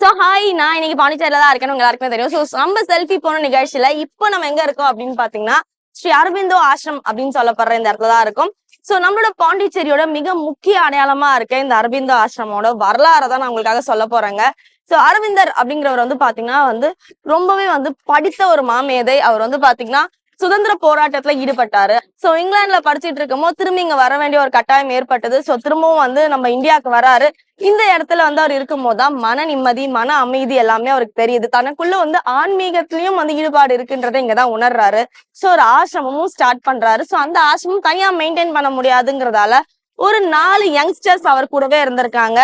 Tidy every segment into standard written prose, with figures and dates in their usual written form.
So hi, நான் இன்னைக்கு பாண்டிச்சேரியில தான் இருக்கேன்னு எல்லாருக்குமே தெரியும். சோ நம்ம செல்ஃபி போன நிகழ்ச்சியில இப்போ நம்ம எங்க இருக்கோம் அப்படின்னு பாத்தீங்கன்னா ஸ்ரீ அரவிந்தோ ஆசிரம் அப்படின்னு சொல்லப்படுற இந்த இடத்துல தான் இருக்கும். சோ நம்மளோட பாண்டிச்சேரியோட மிக முக்கிய அடையாளமா இருக்க இந்த அரவிந்தோ ஆசிரமோட வரலாறை தான் நான் உங்களுக்காக சொல்ல போறேங்க. சோ அரவிந்தர் அப்படிங்கிறவர் பாத்தீங்கன்னா ரொம்பவே படித்த ஒரு மாமேதை. அவர் பாத்தீங்கன்னா சுதந்திர போராட்டத்துல ஈடுபட்டாரு. சோ இங்கிலாந்துல படிச்சுட்டு இருக்கும்போது திரும்பி இங்க வர வேண்டிய ஒரு கட்டாயம் ஏற்பட்டது. சோ திரும்பவும் நம்ம இந்தியாவுக்கு வராரு. இந்த இடத்துல அவர் இருக்கும் போதுதான் மன நிம்மதி, மன அமைதி எல்லாமே அவருக்கு தெரியுது. தனக்குள்ள ஆன்மீகத்திலயும் ஈடுபாடு இருக்குன்றதை இங்கதான் உணர்றாரு. சோ ஒரு ஆசிரமமும் ஸ்டார்ட் பண்றாரு. சோ அந்த ஆசிரமம் தனியா மெயின்டைன் பண்ண முடியாதுங்கிறதால ஒரு 4 யங்ஸ்டர்ஸ் அவர் கூடவே இருந்திருக்காங்க.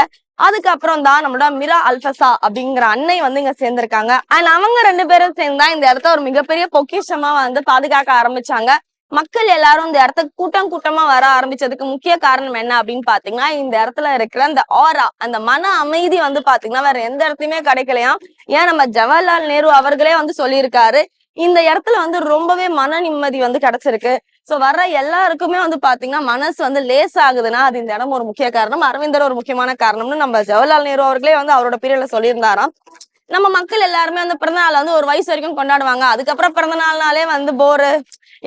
அதுக்கப்புறம் தான் நம்மளோட மிரா அல்பசா அப்படிங்கிற அன்னை இங்க சேர்ந்திருக்காங்க. அண்ட் அவங்க 2 பேரும் சேர்ந்தா இந்த இடத்த ஒரு மிகப்பெரிய பொக்கிஷமா பாதுகாக்க ஆரம்பிச்சாங்க. மக்கள் எல்லாரும் இந்த இடத்துக்கு கூட்டம் கூட்டமா வர ஆரம்பிச்சதுக்கு முக்கிய காரணம் என்ன அப்படின்னு பாத்தீங்கன்னா, இந்த இடத்துல இருக்கிற அந்த ஆரா, அந்த மன அமைதி பாத்தீங்கன்னா வேற எந்த இடத்துலயுமே கிடைக்கலையாம். ஏன் நம்ம ஜவஹர்லால் நேரு அவர்களே சொல்லியிருக்காரு, இந்த இடத்துல ரொம்பவே மன நிம்மதி கிடைச்சிருக்கு. சோ வர்ற எல்லாருக்குமே பாத்தீங்கன்னா மனசு லேஸ் ஆகுதுன்னா அது இந்த இடம் ஒரு முக்கிய காரணம். அரவிந்தர் ஒரு முக்கியமான காரணம்னு நம்ம ஜவஹர்லால் நேரு அவர்களே அவரோட பீரியட்ல சொல்லியிருந்தாராம். நம்ம மக்கள் எல்லாருமே பிறந்த நாள் ஒரு வயசு வரைக்கும் கொண்டாடுவாங்க. அதுக்கப்புறம் பிறந்த நாள்னாலே போரு,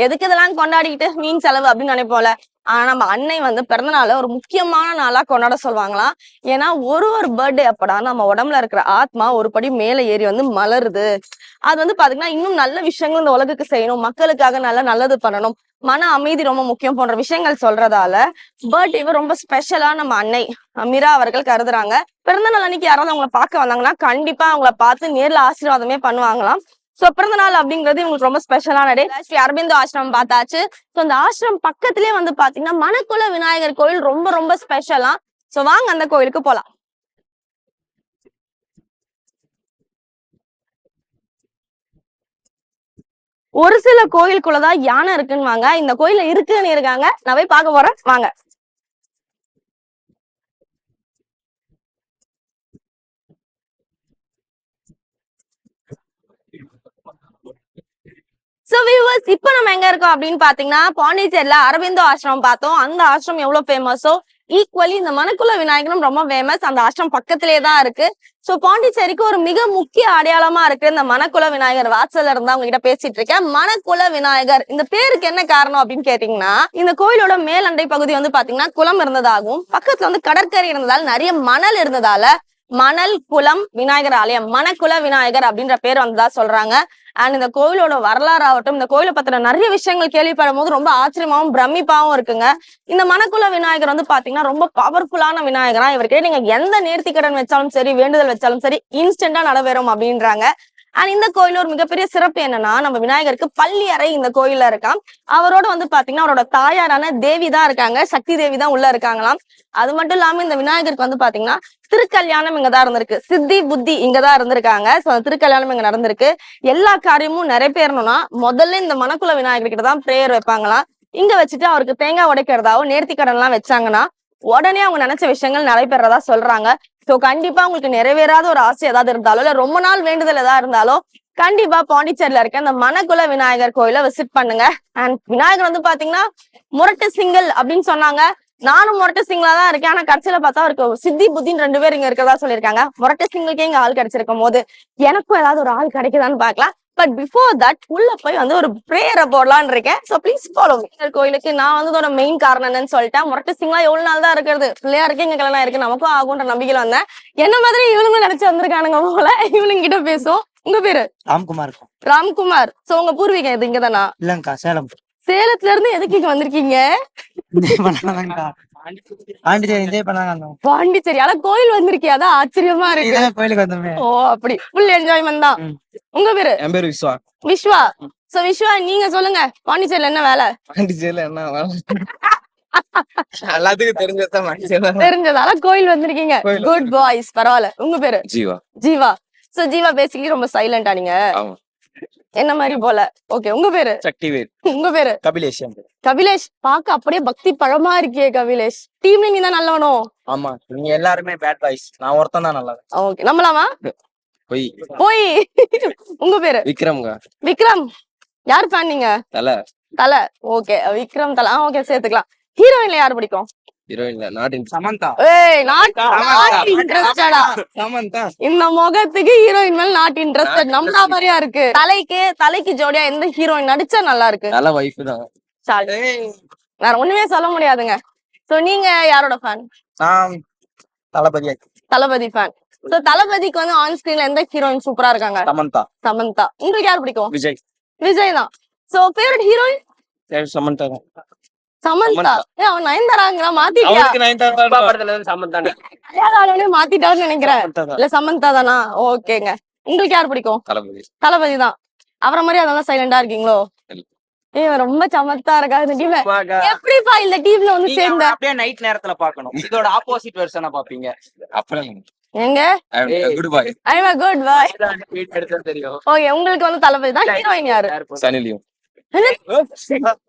எதுக்கு இதெல்லாம் கொண்டாடிக்கிட்டு மீன் செலவு அப்படின்னு நினைப்போம்ல. ஆனா நம்ம அன்னை பிறந்த நாள ஒரு முக்கியமான நாளா கொண்டாட சொல்லுவாங்களாம். ஏன்னா ஒரு பர்த்டே அப்படா நம்ம உடம்புல இருக்கிற ஆத்மா ஒரு படி மேல ஏறி மலருது. அது பாத்தீங்கன்னா இன்னும் நல்ல விஷயங்கள் இந்த உலகுக்கு செய்யணும், மக்களுக்காக நல்லது பண்ணணும், மன அமைதி ரொம்ப முக்கியம் போன்ற விஷயங்கள் சொல்றதால பர்த்டே ரொம்ப ஸ்பெஷலா நம்ம அன்னை மீரா அவர்கள் கருதுறாங்க. பிறந்த நாள் அன்னைக்கு யாராவது அவங்களை பார்க்க வந்தாங்கன்னா கண்டிப்பா அவங்கள பார்த்து நேர்ல ஆசீர்வாதமே பண்ணுவாங்களாம். சோ பிறந்த நாள் அப்படிங்கிறது இவங்களுக்கு ரொம்ப ஸ்பெஷலான டே. ஸ்ரீ அரவிந்தோ ஆசிரமம் பார்த்தாச்சு. சோ அந்த ஆசிரமம் பக்கத்திலேயே பாத்தீங்கன்னா மணக்குள விநாயகர் கோயில் ரொம்ப ரொம்ப ஸ்பெஷலா. சோ வாங்க அந்த கோயிலுக்கு போலாம். ஒரு சில கோயிலுக்குள்ளதான் யானை இருக்குன்னு வாங்க, இந்த கோயில இருக்குன்னு இருக்காங்க. நான் போய் பார்க்க போறேன் வாங்க. சோ வியூவர்ஸ், இப்ப நம்ம எங்க இருக்கோம் அப்படின்னு பாத்தீங்கன்னா பாண்டிச்சேரியில அரவிந்தோ ஆசிரமம் பார்த்தோம். அந்த ஆசிரமம் எவ்வளவு ஃபேமஸோ ஈக்குவலி இந்த மணக்குள விநாயகரும் ரொம்ப ஃபேமஸ். அந்த ஆசிரமம் பக்கத்திலேயே தான் இருக்கு. சோ பாண்டிச்சேரிக்கு ஒரு மிக முக்கிய அடையாளமா இருக்கு இந்த மணக்குள விநாயகர். வாசல்ல இருந்தா உங்ககிட்ட பேசிட்டு இருக்கேன். மணக்குள விநாயகர் இந்த பேருக்கு என்ன காரணம் அப்படின்னு கேட்டீங்கன்னா, இந்த கோயிலோட மேலண்டை பகுதி பாத்தீங்கன்னா குளம் இருந்ததாகவும், பக்கத்துல கடற்கரை இருந்ததால நிறைய மணல் இருந்ததால மணல் குளம் விநாயகர் ஆலயம், மணக்குள விநாயகர் அப்படின்ற பேர் வந்ததா சொல்றாங்க. அண்ட் இந்த கோயிலோட வரலாறு ஆகட்டும், இந்த கோயிலை பத்தின நிறைய விஷயங்கள் கேள்விப்படும் போது ரொம்ப ஆச்சரியமாவும் பிரமிப்பாவும் இருக்குங்க. இந்த மணக்குள விநாயகர் பாத்தீங்கன்னா ரொம்ப பவர்ஃபுல்லான விநாயகரா. இவர்கிட்ட நீங்க எந்த நேர்த்திக்கடன் வச்சாலும் சரி, வேண்டுதல் வச்சாலும் சரி, இன்ஸ்டன்டா நடைபெறும் அப்படின்றாங்க. அண்ட் இந்த கோயில ஒரு மிகப்பெரிய சிறப்பு என்னன்னா, நம்ம விநாயகருக்கு பள்ளி அறை இந்த கோயில்ல இருக்காம். அவரோட பாத்தீங்கன்னா அவரோட தாயாரான தேவி தான் இருக்காங்க, சக்தி தேவி தான் உள்ள இருக்காங்களாம். அது மட்டும் இல்லாம இந்த விநாயகருக்கு பாத்தீங்கன்னா திருக்கல்யாணம் இங்கதான் இருந்திருக்கு, சித்தி புத்தி இங்கதான் இருந்திருக்காங்க. சோ திருக்கல்யாணம் இங்க நடந்திருக்கு. எல்லா காரியமும் நிறைவேறணும்னா முதல்ல இந்த மணக்குள விநாயகர் கிட்டதான் பிரேயர் வைப்பாங்களாம். இங்க வச்சுட்டு அவருக்கு தேங்காய் உடைக்கிறதாவோ நேர்த்திக்கடன் எல்லாம் வச்சாங்கன்னா உடனே அவங்க நினைச்ச விஷயங்கள் நடைபெறதா சொல்றாங்க. சோ கண்டிப்பா உங்களுக்கு நிறைவேறாத ஒரு ஆசை ஏதாவது இருந்தாலும், இல்ல ரொம்ப நாள் வேண்டுதல் ஏதாவது இருந்தாலும் கண்டிப்பா பாண்டிச்சேரியில இருக்க இந்த மணக்குள விநாயகர் கோயில விசிட் பண்ணுங்க. அண்ட் விநாயகர் பாத்தீங்கன்னா முரட்டு சிங்கிள் அப்படின்னு சொன்னாங்க. நானும் முரட்டு சிங்கிளா தான் இருக்கேன். ஆனா கடைசியில பார்த்தா அவருக்கு சித்தி புத்தின்னு 2 பேர் இங்க இருக்கிறதா சொல்லியிருக்காங்க. முரட்டு சிங்கிளுக்கே இங்க ஆள் கிடைச்சிருக்கும் போது எனக்கும் ஏதாவது ஒரு ஆள் கிடைக்குதான்னு பாக்கலாம். பட் பிஃபோர் தட் உள்ள போய் ஒரு பிரேயரை போடலான்னு இருக்கேன். So please follow me. கோயிலுக்கு நான் அதோட மெயின் காரணம் என்னன்னு சொல்லிட்டேன். முரட்டு சிங்களா எவ்வளவு நாள் தான் இருக்கிறது, பிள்ளையாருக்கு இங்க கல்யாணம் இருக்கு, நமக்கும் ஆகுன்ற நம்பிக்கையில வந்தேன். என்ன மாதிரி இவனுங்களும் நினைச்சு வந்திருக்கானுங்க போல. இவனுங்க கிட்ட பேசுவோம். உங்க பேரு? ராம்குமார். ராம்குமார். சோ உங்க பூர்வீகம் எது? இங்கதானா? இல்லங்கா, சேலம். சேலத்துல இருந்து எதுக்கு இங்க வந்திருக்கீங்க? பாண்டிச்சேரி. ஆனா கோயில் வந்திருக்கியா? அதான் ஆச்சரியமா இருக்கு. கோயிலுக்கு வந்தோமே. ஓ அப்படி ஃபுல் என்ஜாய்மெண்ட் தான். உங்க பேரு? என் பேரு விஸ்வா. விஸ்வா. சோ விஸ்வா, நீங்க சொல்லுங்க, பாண்டிச்சேரியில என்ன வேலை? பாண்டிச்சேரியில என்ன வேலை? எல்லாத்துக்கும் தெரிஞ்சதான். தெரிஞ்சதால கோயில் வந்திருக்கீங்க. குட் பாய்ஸ், பரவாயில்ல. உங்க பேரு? ஜீவா. ஜீவா. சோ ஜீவா பேசிக்கலி ரொம்ப சைலண்டா நீங்க? என்ன மாதிரி போல. ஓகே, உங்க பேரு? சக்திவேல். உங்க பேரு? கபிலேஷ். கபிலேஷ். பாக்க அப்படியே பக்தி பழமா இருக்கே கபிலேஷ். டீம்ல நீ தான் நல்லவனோ? ஆமா, நீங்க எல்லாருமே பேட் பாய்ஸ், நான் ஒருத்தன் தான் நல்லவன். ஓகே, நம்பலாமா? போய் போய். உங்க பேரு? விக்ரம்ங்க. விக்ரம். யார் ஃபேன் நீங்க? தல. தல. ஓகே, விக்ரம் தல. ஓகே, சேர்த்துக்கலாம். ஹீரோயின்ல யாரு பிடிக்கும்? ஹீரோயின் நாட் சமந்தா ஏய் நாட் இன்ட்ரெஸ்டடா சமந்தா இந்த முகத்துக்கு ஹீரோயின் மேல நாட் இன்ட்ரெஸ்டட் நம்புற மாதிரியா இருக்கு. தலைக்கு ஜோடியா எந்த ஹீரோயின் நடிச்சா நல்லா இருக்கு? நல்ல வைஃப் தான். சாரி, வேற ஒண்ணுமே சொல்ல முடியாதுங்க. சோ நீங்க யாரோட ஃபேன்? நான் தளபதியா தளபதி ஃபேன். சோ தளபதிக்கு வந்து ஆன் ஸ்கிரீன்ல எந்த ஹீரோயின் சூப்பரா இருக்காங்க? சமந்தா. சமந்தா. உங்களுக்கு யார் பிடிக்கும்? விஜய். விஜய் தான். So favourite heroine? சமந்தா தான். சமந்தா. ஏய் அவன் நயன்தாராங்கற மாத்திட்டியா? அவருக்கு நயன்தாரா படத்துல இருந்து சம்மந்தம் தானே. கல்யாணாலயே மாத்திட்டான்னு நினைக்கிறேன். சமந்தா தான். இல்ல சமந்தா தானா? ஓகேங்க. உங்களுக்கு யார் பிடிக்கும்? தளபதி. தளபதி தான். அவர மாதிரி அதனால சைலண்டா இருக்கீங்களோ? ஏய் ரொம்ப சமத்தா இருக்கா இந்த டீம்ல. எப்படிப்பா இந்த டீம்ல வந்து நீங்க சேர்ந்த? அவரை அப்படியே நைட் நேரத்துல பார்க்கணும். இதோட ஆப்போசிட் வெர்ஷனா பாப்பீங்க. அப்புறம் எங்க? Good boy. I am a good boy. வீட் எடுத்தா தெரியும். ஓகே உங்களுக்கு வந்து தளபதி தான். ஹீரோயின் யாரு? சனிலியும்.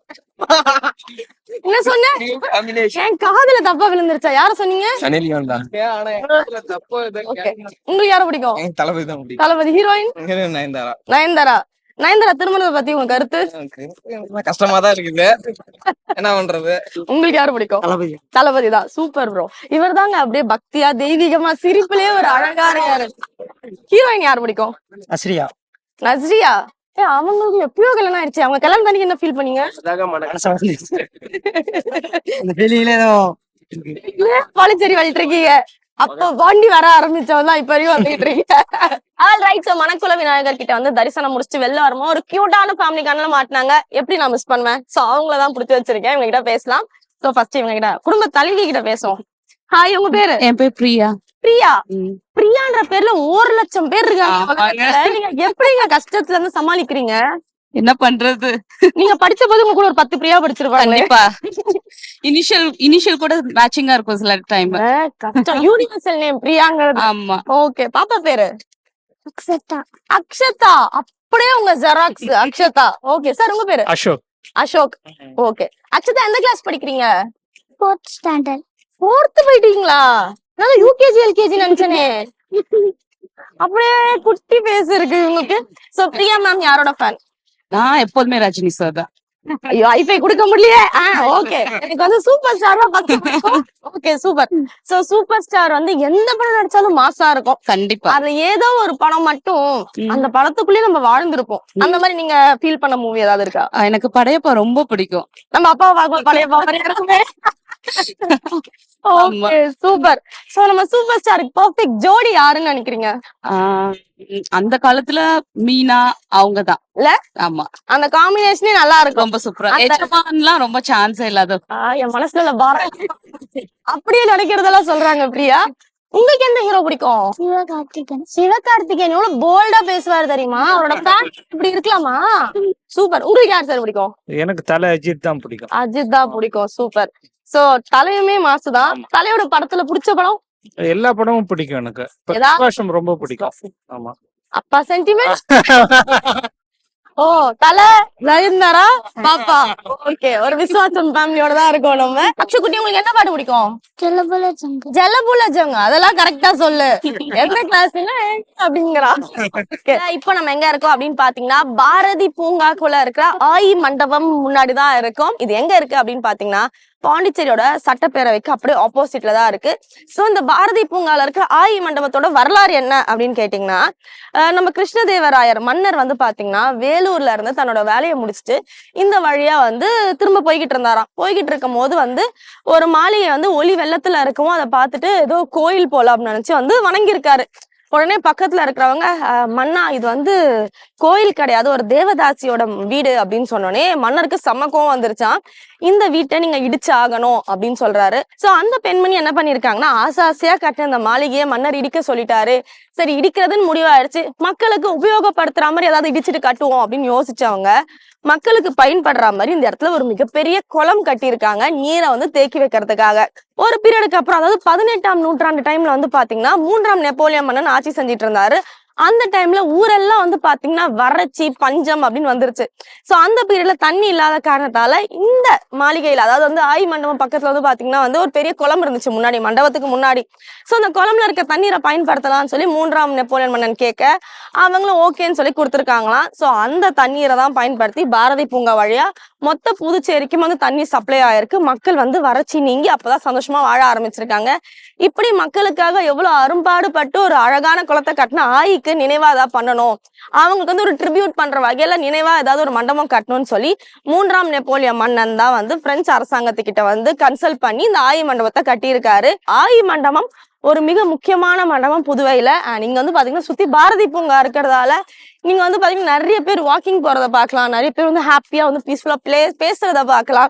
என்ன சொன்ன? என் காதுல தப்பா விழுந்துருச்சா? யார சொன்னீங்க? சனிலியும் தான். ஓகே உங்களுக்கு யார பிடிக்கும்? தளபதி தான் பிடிக்கும். தளபதி. ஹீரோயின்? நயன்தாரா. நயன்தாரா. நயன்தாரா திருமணத்தை பத்தி உங்க கருத்து? கஷ்டமா தான் இருக்குது. என்ன பண்றது? உங்களுக்கு யாரு பிடிக்கும்? தளபதி. தளபதி தான். Super bro. இவர் தாங்க அப்படியே பக்தியா தெய்வீகமா சிரிப்புலயே ஒரு அழகா இருக்காரு. ஹீரோயின் யாரு பிடிக்கும்? அஸ்ரியா. நஸ்ரியா. அவங்களுக்கு எப்பயோ கல்யாணம் ஆயிடுச்சு. அவங்க கல்யாணம் பண்ணி என்ன ஃபீல் பண்ணீங்க? வெளியில ஏதோ பாலிச்சேரி வழிட்டு இருக்கீங்க. அப்ப வண்டி வர ஆரம்பிச்சவதான் இப்ப வரையும் வந்துட்டு இருக்கீங்க. ஆல்ரைட். சோ மணக்குள விநாயகர் கிட்ட வந்து தரிசனம் முடிச்சுட்டு வெளில வரும்போது ஒரு கியூட்டான ஃபேமிலி கண்ணுல மாட்டினாங்க. எப்படி நான் மிஸ் பண்ணுவேன்? சோ அவங்களதான் புடிச்சு வச்சிருக்கேன். இவங்க கிட்ட பேசலாம். சோ ஃபர்ஸ்ட் இவங்க கிட்ட குடும்ப தலைவி கிட்ட பேசுவோம். ஹாய், உங்க பேரு? என் பேர் பிரியா. பிரியா. பிரியான்ற பேர்ல 1,00,000 பேர் இருக்காங்க. நீங்க எப்படிங்க கஷ்டத்துல இருந்து சமாளிக்கிறீங்க? என்ன பண்றது? நீங்க படிச்ச போது உங்க கூட ஒரு 10 பிரியா படிச்சிருப்பாங்க. கண்டிப்பா இனிஷியல் கூட மேட்சிங்கா இருக்கும் சில டைம். கஷ்டம். யூனிவர்சல் நேம் பிரியாங்கிறது. ஆமா. ஓகே. பாப்பா பேரு? அக்ஷதா. அக்ஷதா. அப்படியே உங்க ஜெராக்ஸ் அக்ஷதா. ஓகே சார், உங்க பேரு? அசோக். அசோக். ஓகே. அக்ஷதா எந்த கிளாஸ் படிக்கிறீங்க? 4th standard. 4th போயிட்டீங்களா? நான் யூகேஜி எல்கேஜி நினைச்சனே. அப்படியே குட்டி பேஸ் இருக்கு உங்களுக்கு. சோ பிரியா மேம் யாரோட ஃபேன்? நான் எப்போதுமே ரஜினி சார் தான். ஐயோ ஐஃபை கொடுக்க முடியல. ஓகே. எனக்கு வந்து சூப்பர் ஸ்டார் தான் பாத்தீங்க. Okay super. So super star வந்து எந்த படம் நடிச்சாலும் மாசா இருக்கும். கண்டிப்பா. அது ஏதோ ஒரு படம் மட்டும் அந்த படத்துக்குள்ளேயே நம்ம வாழ்ந்திருப்போம். அந்த மாதிரி நீங்க ஃபீல் பண்ண மூவி ஏதாவது இருக்கா? எனக்கு படையப்பா ரொம்ப பிடிக்கும். நம்ம அப்பா பார்க்கும் பழைய பாப்பா இருக்குமே. Okay super. சோ நம்ம சூப்பர் ஸ்டாருக்கு பெர்ஃபெக்ட் ஜோடி யாருன்னு நினைக்கிறீங்க? அந்த காலத்துல மீனா அவங்கதான் இல்ல? ஆமா. அந்த காம்பினேஷனே நல்லா இருக்கும். ரொம்ப சூப்பரா. எஜமான்லாம் ரொம்ப சான்ஸே இல்லாத. என் மனசுல உள்ள பாரம் அப்படியே நினைக்கிறதெல்லாம் சொல்றாங்க. பிரியா, உங்களுக்கு எந்த ஹீரோ பிடிக்கும்? சிவகார்த்திகேயன். சிவகார்த்திகேயன் எவ்வளவு போல்டா பேசுவாரு தெரியுமா? அவரோட ஃபேன் இப்படி இருக்கலாமா? சூப்பர். உங்களுக்கு யார் சார் பிடிக்கும்? எனக்கு தலை அஜித் தான் பிடிக்கும். அஜித் தான் பிடிக்கும். சூப்பர். சோ தலையுமே மாசுதான். தலையோட படத்துல பிடிச்ச படம்? எல்லா படமும் பிடிக்கும் எனக்கு. ஏதாவது? பிரகாஷம் ரொம்ப பிடிக்கும். ஆமா. அப்பா சென்டிமெண்ட். ஓ தலை நயன்தாரா பாப்பா. ஓகே. ஒரு விஸ்வாசம் ஃபேமிலியோட தான் இருக்கோம் நம்ம. அக்ஷுக்குட்டி உங்களுக்கு என்ன பாட்டு பிடிக்கும்? ஜலபல ஜங்கு. ஜலபுல ஜங்க. அதெல்லாம் கரெக்டா சொல்லு. எந்த கிளாஸ்ல அப்படிங்கிறா. இப்போ நம்ம எங்க இருக்கோம் அப்படின்னு பாத்தீங்கன்னா பாரதி பூங்காக்குள்ள இருக்கிற ஆயி மண்டபம் முன்னாடிதான் இருக்கும். இது எங்க இருக்கு அப்படின்னு பாத்தீங்கன்னா பாண்டிச்சேரியோட சட்டப்பேரவைக்கு அப்படியே ஆப்போசிட்ல தான் இருக்கு. சோ இந்த பாரதி பூங்கால இருக்கிற ஆயி மண்டபத்தோட வரலாறு என்ன அப்படின்னு கேட்டீங்கன்னா, நம்ம கிருஷ்ணதேவராயர் மன்னர் வந்து பாத்தீங்கன்னா வேலூர்ல இருந்து தன்னோட வேலையை முடிச்சுட்டு இந்த வழியா வந்து திரும்ப போய்கிட்டு இருந்தாராம். போய்கிட்டு இருக்கும் போது வந்து ஒரு மாளிகை வந்து ஒளி வெள்ளத்துல இருக்கவும் அதை பார்த்துட்டு ஏதோ கோயில் போல அப்படின்னு நினைச்சு வந்து வணங்கியிருக்காரு. உடனே பக்கத்துல இருக்கிறவங்க மன்னா இது வந்து கோயில் கிடையாது, ஒரு தேவதாசியோட வீடு அப்படின்னு சொன்னோடனே மன்னருக்கு செம்ம கோவம் வந்துருச்சான். இந்த வீட்டை நீங்க இடிச்சு ஆகணும் அப்படின்னு சொல்றாரு. சோ அந்த பெண்மணி என்ன பண்ணிருக்காங்கன்னா ஆசாசியா கட்டின அந்த மாளிகையை மன்னர் இடிக்க சொல்லிட்டாரு. சரி இடிக்கிறதுன்னு முடிவாயிடுச்சு. மக்களுக்கு உபயோகப்படுத்துற மாதிரி ஏதாவது இடிச்சிட்டு கட்டுவோம் அப்படின்னு யோசிச்சவங்க மக்களுக்கு பயன்படுற மாதிரி இந்த இடத்துல ஒரு மிகப்பெரிய குளம் கட்டியிருக்காங்க, நீரை வந்து தேக்கி வைக்கிறதுக்காக. ஒரு பீரியடுக்கு அப்புறம், அதாவது 18ஆம் நூற்றாண்டு டைம்ல வந்து பாத்தீங்கன்னா 3ஆம் நெப்போலியன் மன்னன் ஆட்சி செஞ்சிட்டு இருந்தாரு. அந்த டைம்ல ஊரெல்லாம் வந்து பாத்தீங்கன்னா வறட்சி பஞ்சம் அப்படின்னு வந்துருச்சு. சோ அந்த பீரியட்ல தண்ணி இல்லாத காரணத்தால இந்த மாளிகையில, அதாவது வந்து ஆய் மண்டபம் பக்கத்துல வந்து பாத்தீங்கன்னா வந்து ஒரு பெரிய குளம் இருந்துச்சு முன்னாடி, மண்டபத்துக்கு முன்னாடி. சோ அந்த குளம்ல இருக்க தண்ணீரை பயன்படுத்தலாம்னு சொல்லி 3ஆம் நெப்போலியன் மன்னன் கேட்க அவங்களும் ஓகேன்னு சொல்லி கொடுத்துருக்காங்களாம். சோ அந்த தண்ணீரை தான் பயன்படுத்தி பாரதி பூங்கா வழியா மொத்த புதுச்சேரிக்கும் வந்து தண்ணி சப்ளை ஆயிருக்கு. மக்கள் வந்து வறட்சி நீங்கி அப்பதான் சந்தோஷமா வாழ ஆரம்பிச்சிருக்காங்க. இப்படி மக்களுக்காக எவ்வளவு அரும்பாடுபட்டு ஒரு அழகான குளத்தை கட்டின ஆயிக்கு நினைவா ஏதாவது பண்ணணும், அவங்களுக்கு வந்து ஒரு ட்ரிபியூட் பண்ற வகையில நினைவா ஏதாவது ஒரு மண்டபம் கட்டணும்னு சொல்லி 3ஆம் நெப்போலியன் மன்னன் தான் வந்து பிரெஞ்சு அரசாங்கத்துக்கிட்ட வந்து கன்சல்ட் பண்ணி இந்த ஆயி மண்டபத்தை கட்டியிருக்காரு. ஆயி மண்டபம் ஒரு மிக முக்கியமான மண்டபம் புதுவையில. நீங்க வந்து பாத்தீங்கன்னா சுத்தி பாரதி பூங்கா இருக்கிறதால நீங்க வந்து பாத்தீங்கன்னா நிறைய பேர் வாக்கிங் போறதை பார்க்கலாம், நிறைய பேர் வந்து ஹாப்பியா வந்து பீஸ்ஃபுல்லா பேசுறத பார்க்கலாம்.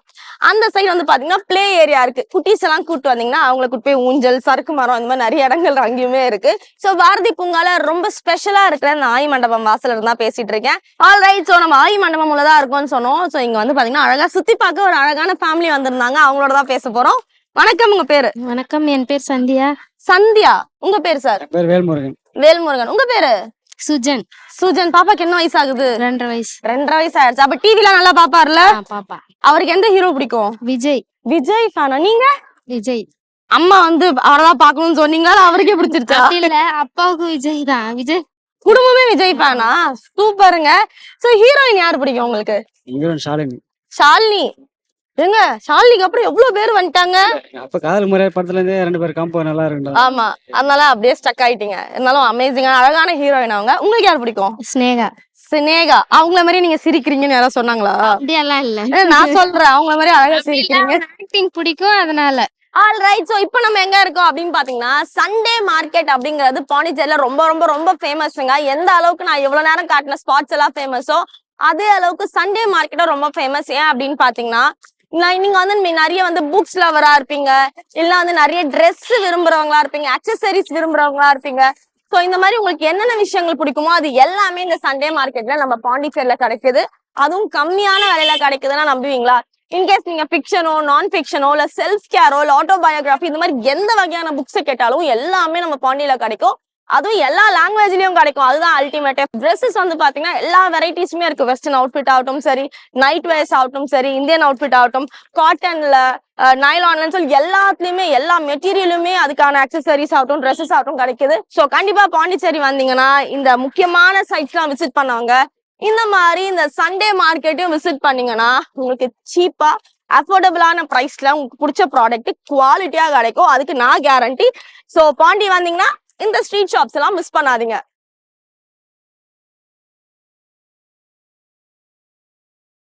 அந்த சைடு வந்து பாத்தீங்கன்னா பிளே ஏரியா இருக்கு. குட்டீஸ் எல்லாம் கூட்டு வந்தீங்கன்னா அவங்களை கூட்டு போய் ஊஞ்சல், சறுக்கு மரம், இந்த மாதிரி நிறைய இடங்கள் அங்கேயுமே இருக்கு. சோ பாரதி பூங்கால ரொம்ப ஸ்பெஷலா இருக்கிற இந்த ஆயி மண்டபம் வாசல இருந்தா பேசிட்டு இருக்கேன். ஆல்ரைட், சோ நம்ம ஆயி மண்டபம் உள்ளதா இருக்கோம்னு சொன்னோம். சோ இங்க வந்து பாத்தீங்கன்னா அழகா சுத்தி பார்க்க ஒரு அழகான ஃபேமிலி வந்திருந்தாங்க, அவங்களோட தான் பேச போறோம். வணக்கம், உங்க பேரு? வணக்கம், என் பேர் சந்தியா. சந்தியா. உங்க பேரு சார்? பேர் வேல்முருகன். வேல்முருகன். உங்க பேரு? சுஜன். சுஜன். பாப்பாக்கு என்ன வயசு ஆகுது? 2.5 வயசு. 2.5 வயசு ஆயிடுச்சு. அப்ப டிவில நல்லா பாப்பாருல? பாப்பா. அவருக்கு எந்த ஹீரோ பிடிக்கும்? விஜய். விஜய் ஃபேனா நீங்க? விஜய். அம்மா வந்து அவரதான் பாக்கணும்னு சொன்னீங்களா, அவருக்கே பிடிச்சிருச்சா? அப்படி இல்ல, அப்பாவுக்கு விஜய் தான். விஜய் குடும்பமே விஜய் ஃபேனா? சூப்பருங்க. சோ ஹீரோயின் யாரு பிடிக்கும் உங்களுக்கு? ஷாலினி. ஷாலினி. ஏங்க ஷாலினிக்கு அப்புறம் எவ்வளவு பேர் வந்துட்டாங்க. அப்ப காதல் முறை படத்துல இருந்தே 2 பேர் காம்போ நல்லா இருக்குடா. ஆமா, அதனால அப்படியே ஸ்டக் ஆயிட்டீங்க. இருந்தாலும் அமேசிங்கான அழகான ஹீரோயின் அவங்க. உங்களுக்கு யார் பிடிக்கும்? ஸ்னேகா. சினேகா. அவங்கள மாதிரி நீங்க சிரிக்கிறீங்கன்னு யாராவது சொன்னாங்களா? அப்படியெல்லாம் இல்ல, நான் சொல்றேன், அவங்கள மாதிரி அழகா சிரிக்கிறீங்க. ஆக்டிங் பிடிக்கும் அதனால. ஆல்ரைட், சோ இப்போ நம்ம எங்க இருக்கோம் அப்படின்னு பாத்தீங்கன்னா சண்டே மார்க்கெட் அப்படிங்கிறது பாண்டிச்சேரியில ரொம்ப ரொம்ப ரொம்ப ஃபேமஸ்ங்க. எந்த அளவுக்கு நான் இவ்வளவு நேரம் காட்டின ஸ்பாட்ஸ் எல்லாம் ஃபேமஸோ அதே அளவுக்கு சண்டே மார்க்கெட்டும் ரொம்ப ஃபேமஸ். ஏன் அப்படின்னு பாத்தீங்கன்னா நீங்க வந்து நிறைய வந்து புக்ஸ் லவரா இருப்பீங்க, இல்ல வந்து நிறைய ட்ரெஸ் விரும்புறவங்களா இருப்பீங்க, அக்சசரிஸ் விரும்புறவங்களா இருப்பீங்க. சோ இந்த மாதிரி உங்களுக்கு என்னென்ன விஷயங்கள் பிடிக்குமோ அது எல்லாமே இந்த சண்டே மார்க்கெட்ல நம்ம பாண்டிச்சேரியில கிடைக்குது. அதுவும் கம்மியான விலையில கிடைக்குதுன்னா நம்புவீங்களா? இன்கேஸ் நீங்க ஃபிக்ஷனோ, நான் ஃபிக்ஷனோ, இல்ல செல்ஃப் கேரோ, இல்ல ஆட்டோபயோகிராஃபி, இந்த மாதிரி எந்த வகையான புக்ஸ் கேட்டாலும் எல்லாமே நம்ம பாண்டியில கிடைக்கும். அதுவும் எல்லா லாங்குவேஜ்லயும் கிடைக்கும். அதுதான் அல்டிமேட். ட்ரெஸ்ஸஸ் வந்து பாத்தீங்கன்னா எல்லா வெரைட்டிஸுமே இருக்கு. வெஸ்டர்ன் அவுட்ஃபிட் ஆகட்டும் சரி, நைட் வேர்ஸ் ஆகட்டும் சரி, இந்தியன் அவுட்ஃபிட் ஆகட்டும், காட்டன்ல, நைலான்லன்னு சொல்லி எல்லாத்துலயுமே எல்லா மெட்டீரியலுமே அதுக்கான அக்சசரிஸ் ஆகட்டும், ட்ரெஸ்ஸஸ் ஆகட்டும் கிடைக்குது. சோ கண்டிப்பா பாண்டிச்சேரி வந்தீங்கன்னா இந்த முக்கியமான சைட்ஸ் எல்லாம் விசிட் பண்ணவங்க இந்த மாதிரி இந்த சண்டே மார்க்கெட்டையும் விசிட் பண்ணீங்கன்னா உங்களுக்கு சீப்பா அஃபோர்டபுளான பிரைஸ்ல உங்களுக்கு பிடிச்ச ப்ராடக்ட் குவாலிட்டியா கிடைக்கும். அதுக்கு நான் கேரண்டி. சோ பாண்டி வந்தீங்கன்னா இந்த ஸ்ட்ரீட் ஷாப்ஸ் எல்லாம் மிஸ் பண்ணாதீங்க.